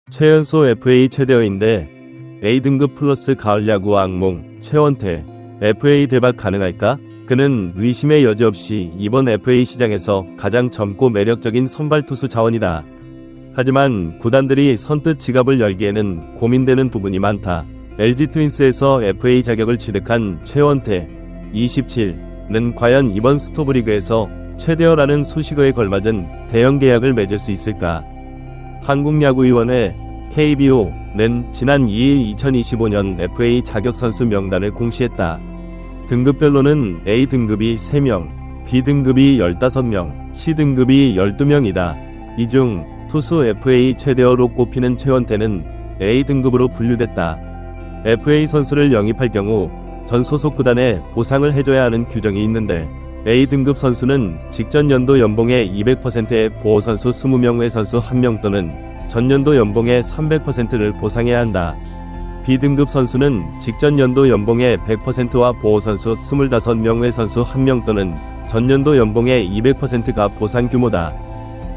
최연소 FA 최대어인데 A등급 플러스 가을야구 악몽 최원태. FA 대박 가능할까? 그는 의심의 여지 없이 이번 FA 시장에서 가장 젊고 매력적인 선발 투수 자원이다. 하지만 구단들이 선뜻 지갑을 열기에는 고민되는 부분이 많다. LG 트윈스에서 FA 자격을 취득한 최원태 27는 과연 이번 스토브리그에서 최대어라는 수식어에 걸맞은 대형 계약을 맺을 수 있을까? 한국야구위원회 KBO는 지난 2일 2025년 FA 자격 선수 명단을 공시했다. 등급별로는 A등급이 3명, B등급이 15명, C등급이 12명이다. 이 중 투수 FA 최대어로 꼽히는 최원태는 A등급으로 분류됐다. FA 선수를 영입할 경우 전 소속 구단에 보상을 해줘야 하는 규정이 있는데 A등급 선수는 직전 연도 연봉의 200%의 보호선수 20명 외 선수 1명 또는 전년도 연봉의 300%를 보상해야 한다. B등급 선수는 직전 연도 연봉의 100%와 보호선수 25명 외 선수 1명 또는 전년도 연봉의 200%가 보상 규모다.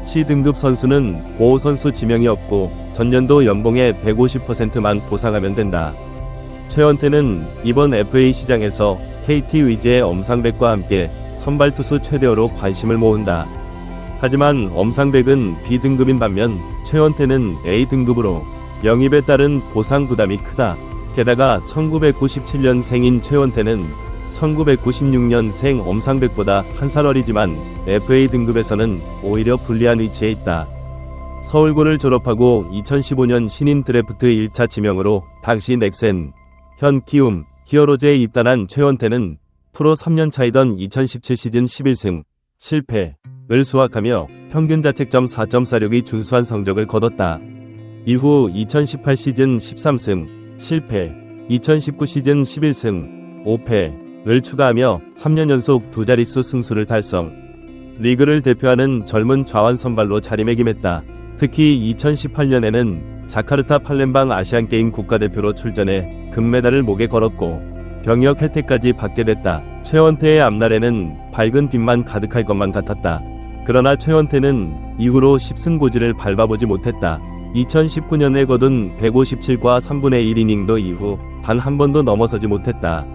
C등급 선수는 보호선수 지명이 없고 전년도 연봉의 150%만 보상하면 된다. 최원태는 이번 FA 시장에서 KT 위즈의 엄상백과 함께 선발 투수 최대어로 관심을 모은다. 하지만 엄상백은 B등급인 반면 최원태는 A등급으로 영입에 따른 보상 부담이 크다. 게다가 1997년생인 최원태는 1996년생 엄상백보다 한 살 어리지만 FA 등급에서는 오히려 불리한 위치에 있다. 서울고를 졸업하고 2015년 신인 드래프트 1차 지명으로 당시 넥센, 현 키움, 히어로즈에 입단한 최원태는 프로 3년 차이던 2017 시즌 11승 7패를 수확하며 평균 자책점 4.46이 준수한 성적을 거뒀다. 이후 2018 시즌 13승 7패, 2019 시즌 11승 5패를 추가하며 3년 연속 두 자릿수 승수를 달성. 리그를 대표하는 젊은 좌완 선발로 자리매김했다. 특히 2018년에는 자카르타 팔렘방 아시안게임 국가대표로 출전해 금메달을 목에 걸었고 병역 혜택까지 받게 됐다. 최원태의 앞날에는 밝은 빛만 가득할 것만 같았다. 그러나 최원태는 이후로 10승고지를 밟아보지 못했다. 2019년에 거둔 157과 3분의 1이닝도 이후 단 한 번도 넘어서지 못했다.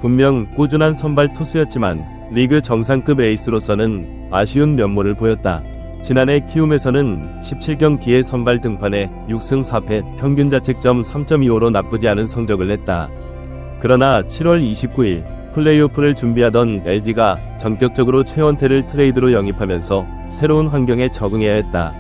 분명 꾸준한 선발 투수였지만 리그 정상급 에이스로서는 아쉬운 면모를 보였다. 지난해 키움에서는 17경기의 선발 등판에 6승 4패 평균 자책점 3.25로 나쁘지 않은 성적을 냈다. 그러나 7월 29일 플레이오프를 준비하던 LG가 전격적으로 최원태를 트레이드로 영입하면서 새로운 환경에 적응해야 했다.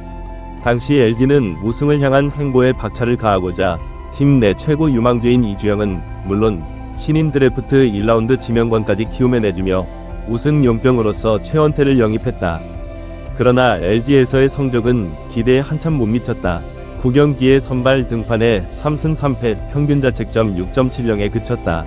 당시 LG는 우승을 향한 행보에 박차를 가하고자 팀 내 최고 유망주인 이주영은 물론 신인 드래프트 1라운드 지명권까지 키움에 내주며 우승 용병으로서 최원태를 영입했다. 그러나 LG에서의 성적은 기대에 한참 못 미쳤다. 9경기의 선발 등판에 3승 3패 평균 자책점 6.70에 그쳤다.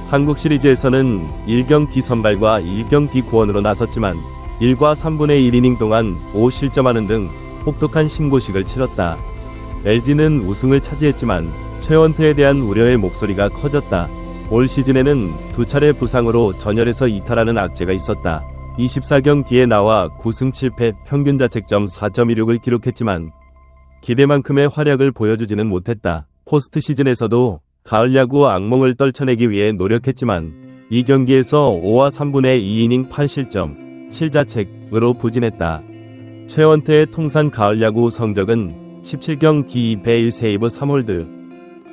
한국 시리즈에서는 1경기 선발과 1경기 구원으로 나섰지만 1과 3분의 1이닝 동안 5실점하는 등 혹독한 신고식을 치렀다. LG는 우승을 차지했지만 최원태에 대한 우려의 목소리가 커졌다. 올 시즌에는 두 차례 부상으로 전열에서 이탈하는 악재가 있었다. 24경기에 나와 9승 7패 평균 자책점 4.16을 기록했지만 기대만큼의 활약을 보여주지는 못했다. 포스트 시즌에서도 가을 야구 악몽을 떨쳐내기 위해 노력했지만 이 경기에서 5와 3분의 2이닝 8실점 7자책으로 부진했다. 최원태의 통산 가을 야구 성적은 17경기 2패 1세이브 3홀드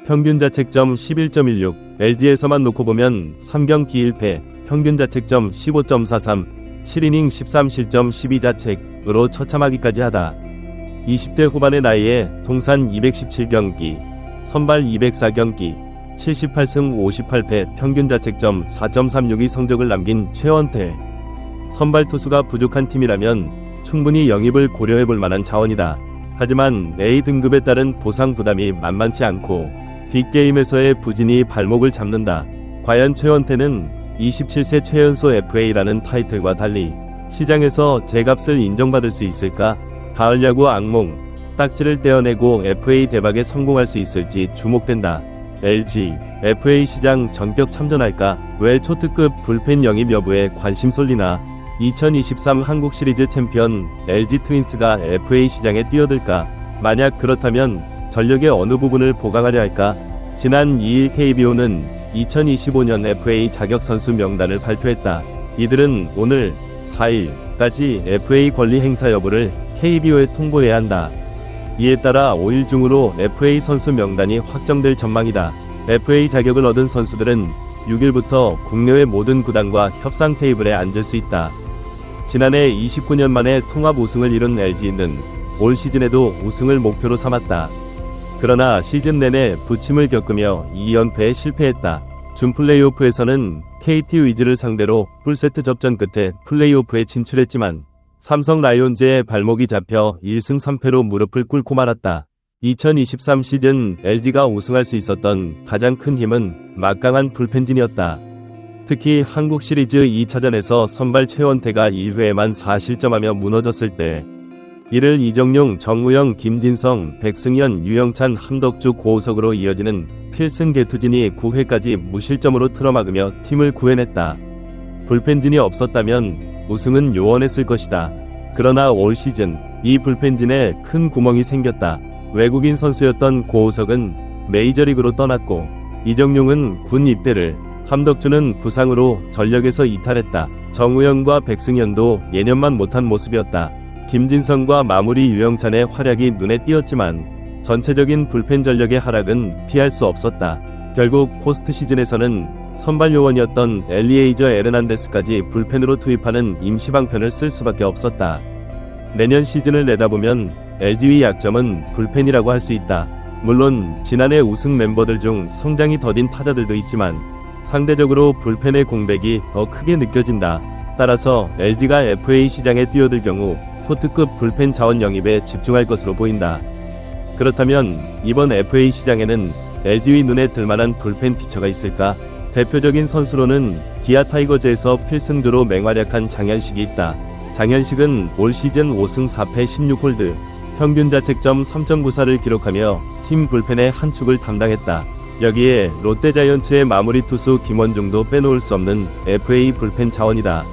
평균 자책점 11.16 LG에서만 놓고 보면 3경기 1패 평균 자책점 15.43 7이닝 13실점 12자책으로 처참하기까지 하다. 20대 후반의 나이에 통산 217경기, 선발 204경기, 78승 58패 평균 자책점 4.36의 성적을 남긴 최원태. 선발 투수가 부족한 팀이라면 충분히 영입을 고려해볼 만한 자원이다. 하지만 A등급에 따른 보상 부담이 만만치 않고 빅게임에서의 부진이 발목을 잡는다. 과연 최원태는 27세 최연소 FA라는 타이틀과 달리 시장에서 제값을 인정받을 수 있을까? 가을 야구 악몽, 딱지를 떼어내고 FA 대박에 성공할 수 있을지 주목된다. LG, FA 시장 전격 참전할까? 왜 초특급 불펜 영입 여부에 관심 쏠리나? 2023 한국 시리즈 챔피언 LG 트윈스가 FA 시장에 뛰어들까? 만약 그렇다면 전력의 어느 부분을 보강하려 할까? 지난 2일 KBO는 2025년 FA 자격 선수 명단을 발표했다. 이들은 오늘 4일까지 FA 권리 행사 여부를 KBO에 통보해야 한다. 이에 따라 5일 중으로 FA 선수 명단이 확정될 전망이다. FA 자격을 얻은 선수들은 6일부터 국내외 모든 구단과 협상 테이블에 앉을 수 있다. 지난해 29년 만에 통합 우승을 이룬 LG는 올 시즌에도 우승을 목표로 삼았다. 그러나 시즌 내내 부침을 겪으며 2연패에 실패했다. 준 플레이오프에서는 KT 위즈를 상대로 풀세트 접전 끝에 플레이오프에 진출했지만 삼성 라이온즈의 발목이 잡혀 1승 3패로 무릎을 꿇고 말았다. 2023 시즌 LG가 우승할 수 있었던 가장 큰 힘은 막강한 불펜진이었다. 특히 한국 시리즈 2차전에서 선발 최원태가 1회에만 4실점하며 무너졌을 때 이를 이정용, 정우영, 김진성, 백승현, 유영찬, 함덕주, 고우석으로 이어지는 필승 개투진이 9회까지 무실점으로 틀어막으며 팀을 구해냈다. 불펜진이 없었다면 우승은 요원했을 것이다. 그러나 올 시즌 이 불펜진에 큰 구멍이 생겼다. 외국인 선수였던 고우석은 메이저리그로 떠났고 이정용은 군 입대를, 함덕주는 부상으로 전력에서 이탈했다. 정우영과 백승현도 예년만 못한 모습이었다. 김진성과 마무리 유영찬의 활약이 눈에 띄었지만 전체적인 불펜 전력의 하락은 피할 수 없었다. 결국 포스트 시즌에서는 선발 요원이었던 엘리에이저 에르난데스까지 불펜으로 투입하는 임시방편을 쓸 수밖에 없었다. 내년 시즌을 내다보면 LG의 약점은 불펜이라고 할 수 있다. 물론 지난해 우승 멤버들 중 성장이 더딘 타자들도 있지만 상대적으로 불펜의 공백이 더 크게 느껴진다. 따라서 LG가 FA 시장에 뛰어들 경우 토트급 불펜 자원 영입에 집중할 것으로 보인다. 그렇다면 이번 FA 시장에는 LG의 눈에 들만한 불펜 피처가 있을까? 대표적인 선수로는 기아 타이거즈에서 필승조로 맹활약한 장현식이 있다. 장현식은 올 시즌 5승 4패 16홀드, 평균 자책점 3.94를 기록하며 팀 불펜의 한 축을 담당했다. 여기에 롯데자이언츠의 마무리 투수 김원중도 빼놓을 수 없는 FA 불펜 자원이다.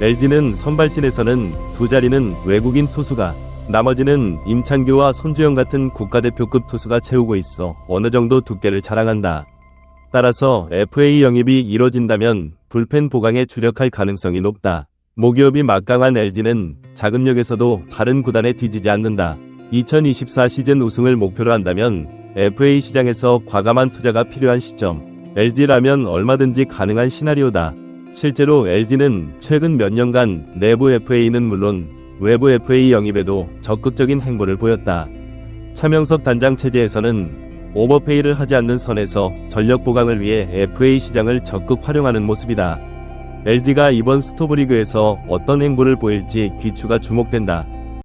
LG는 선발진에서는 두 자리는 외국인 투수가, 나머지는 임창규와 손주영 같은 국가대표급 투수가 채우고 있어 어느 정도 두께를 자랑한다. 따라서 FA 영입이 이뤄진다면 불펜 보강에 주력할 가능성이 높다. 모기업이 막강한 LG는 자금력에서도 다른 구단에 뒤지지 않는다. 2024 시즌 우승을 목표로 한다면 FA 시장에서 과감한 투자가 필요한 시점. LG라면 얼마든지 가능한 시나리오다. 실제로 LG는 최근 몇 년간 내부 FA는 물론 외부 FA 영입에도 적극적인 행보를 보였다. 차명석 단장 체제에서는 오버페이를 하지 않는 선에서 전력 보강을 위해 FA 시장을 적극 활용하는 모습이다. LG가 이번 스토브리그에서 어떤 행보를 보일지 귀추가 주목된다.